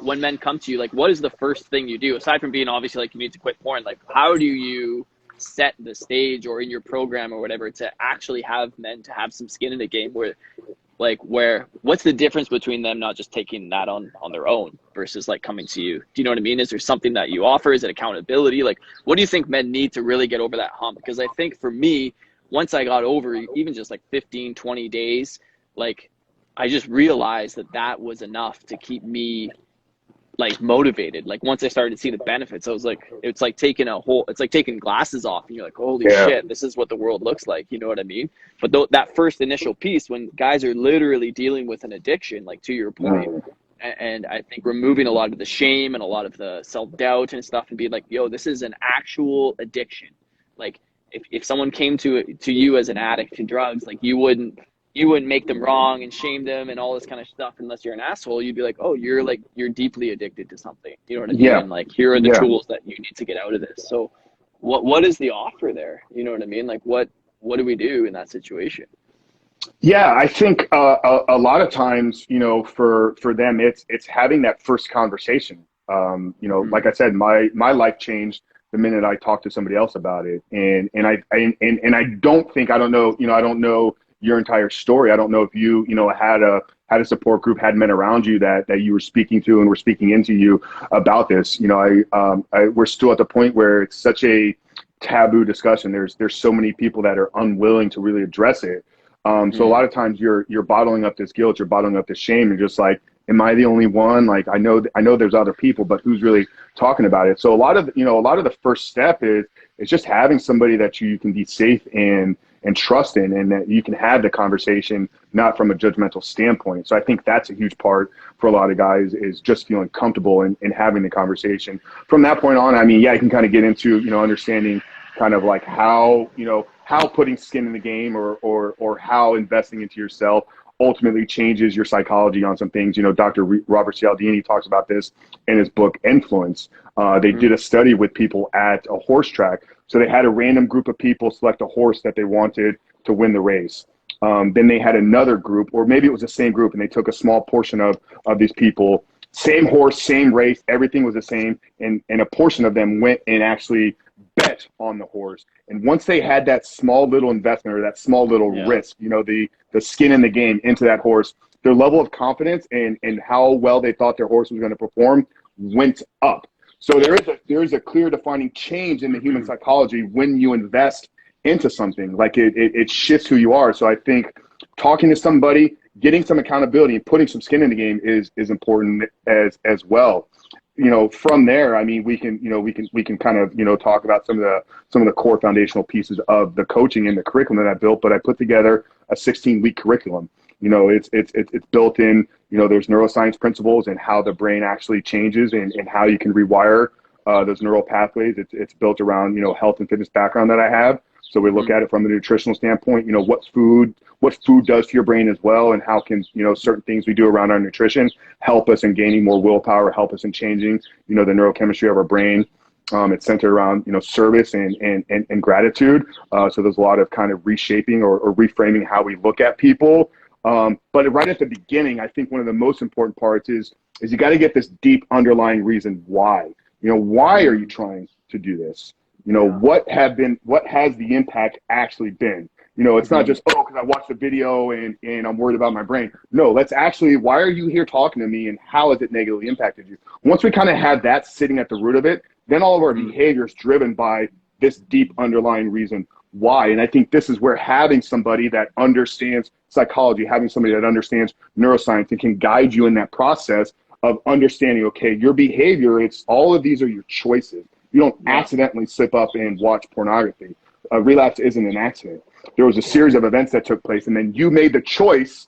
when men come to you, like, what is the first thing you do aside from being obviously like you need to quit porn? Like, how do you set the stage or in your program or whatever to actually have men to have some skin in the game where what's the difference between them not just taking that on their own versus like coming to you? Do you know what I mean? Is there something that you offer? Is it accountability? Like, what do you think men need to really get over that hump? Because I think for me, once I got over even just like 15, 20 days, like I just realized that was enough to keep me like motivated. Like once I started to see the benefits, I was like, it's like taking glasses off and you're like, holy Yeah. shit, this is what the world looks like. You know what I mean? But that first initial piece, when guys are literally dealing with an addiction, like to your point, and I think removing a lot of the shame and a lot of the self-doubt and stuff and being like, yo, this is an actual addiction. Like if someone came to you as an addict to drugs, like you wouldn't make them wrong and shame them and all this kind of stuff unless you're an asshole. You'd be like, oh, you're deeply addicted to something. You know what I mean? Yeah. And like, here are the Yeah. tools that you need to get out of this. So what is the offer there? You know what I mean? Like what do we do in that situation? Yeah, I think a lot of times, you know, for them, it's having that first conversation. You know, like I said, my life changed the minute I talked to somebody else about it, and I don't know, you know, I don't know your entire story. I don't know if you know, had a support group, had men around you that you were speaking to and were speaking into you about this. You know, we're still at the point where it's such a taboo discussion. There's so many people that are unwilling to really address it. So a lot of times you're bottling up this guilt, you're bottling up this shame. You're just like, am I the only one? Like, I know there's other people, but who's really talking about it? So a lot of the first step is just having somebody that you can be safe in and trust in, and that you can have the conversation, not from a judgmental standpoint. So I think that's a huge part for a lot of guys, is just feeling comfortable in having the conversation. From that point on, I mean, yeah, you can kind of get into, you know, understanding kind of like how putting skin in the game or how investing into yourself ultimately changes your psychology on some things. You know, Dr. Robert Cialdini talks about this in his book, Influence. They did a study with people at a horse track. So they had a random group of people select a horse that they wanted to win the race. Then they had another group, or maybe it was the same group, and they took a small portion of these people, same horse, same race, everything was the same. And a portion of them went and actually bet on the horse. And once they had that small little investment or that small little risk, you know, the skin in the game into that horse, their level of confidence and how well they thought their horse was going to perform went up. So there is a clear defining change in the human psychology when you invest into something. Like it shifts who you are. So I think talking to somebody, getting some accountability and putting some skin in the game is important as well. You know, from there, I mean, we can kind of, you know, talk about some of the core foundational pieces of the coaching and the curriculum that I built. But I put together a 16-week curriculum. You know, it's built in, you know, there's neuroscience principles and how the brain actually changes and how you can rewire those neural pathways. It's built around, you know, health and fitness background that I have. So we look at it from a nutritional standpoint, you know, what food does to your brain as well, and how can, you know, certain things we do around our nutrition help us in gaining more willpower, help us in changing, you know, the neurochemistry of our brain. It's centered around, you know, service and gratitude. So there's a lot of kind of reshaping or reframing how we look at people. But right at the beginning, I think one of the most important parts is you got to get this deep underlying reason why. You know, why are you trying to do this? You know, what has the impact actually been? You know, it's not just, oh, because I watched the video and I'm worried about my brain. No, let's actually, why are you here talking to me and how has it negatively impacted you? Once we kind of have that sitting at the root of it, then all of our behavior is driven by this deep underlying reason why. And I think this is where having somebody that understands psychology, having somebody that understands neuroscience and can guide you in that process of understanding, okay, your behavior, it's all of these are your choices. You don't accidentally slip up and watch pornography. A relapse isn't an accident. There was a series of events that took place, and then you made the choice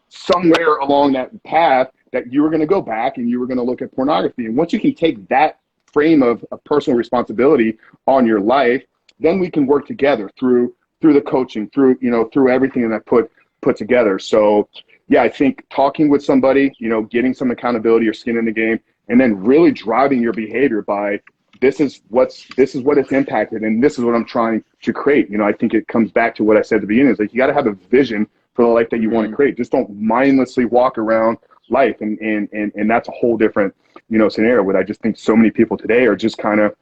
somewhere along that path that you were going to go back and you were going to look at pornography. And once you can take that frame of personal responsibility on your life, then we can work together through the coaching, through everything that I put together. So yeah, I think talking with somebody, you know, getting some accountability or skin in the game, and then really driving your behavior by this is what it's impacted, and this is what I'm trying to create. You know, I think it comes back to what I said at the beginning. Is like, you got to have a vision for the life that you want to create. Just don't mindlessly walk around life, and that's a whole different scenario where I just think so many people today are just kind of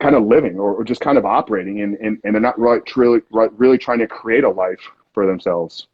living or just kind of operating and they're not really trying to create a life for themselves.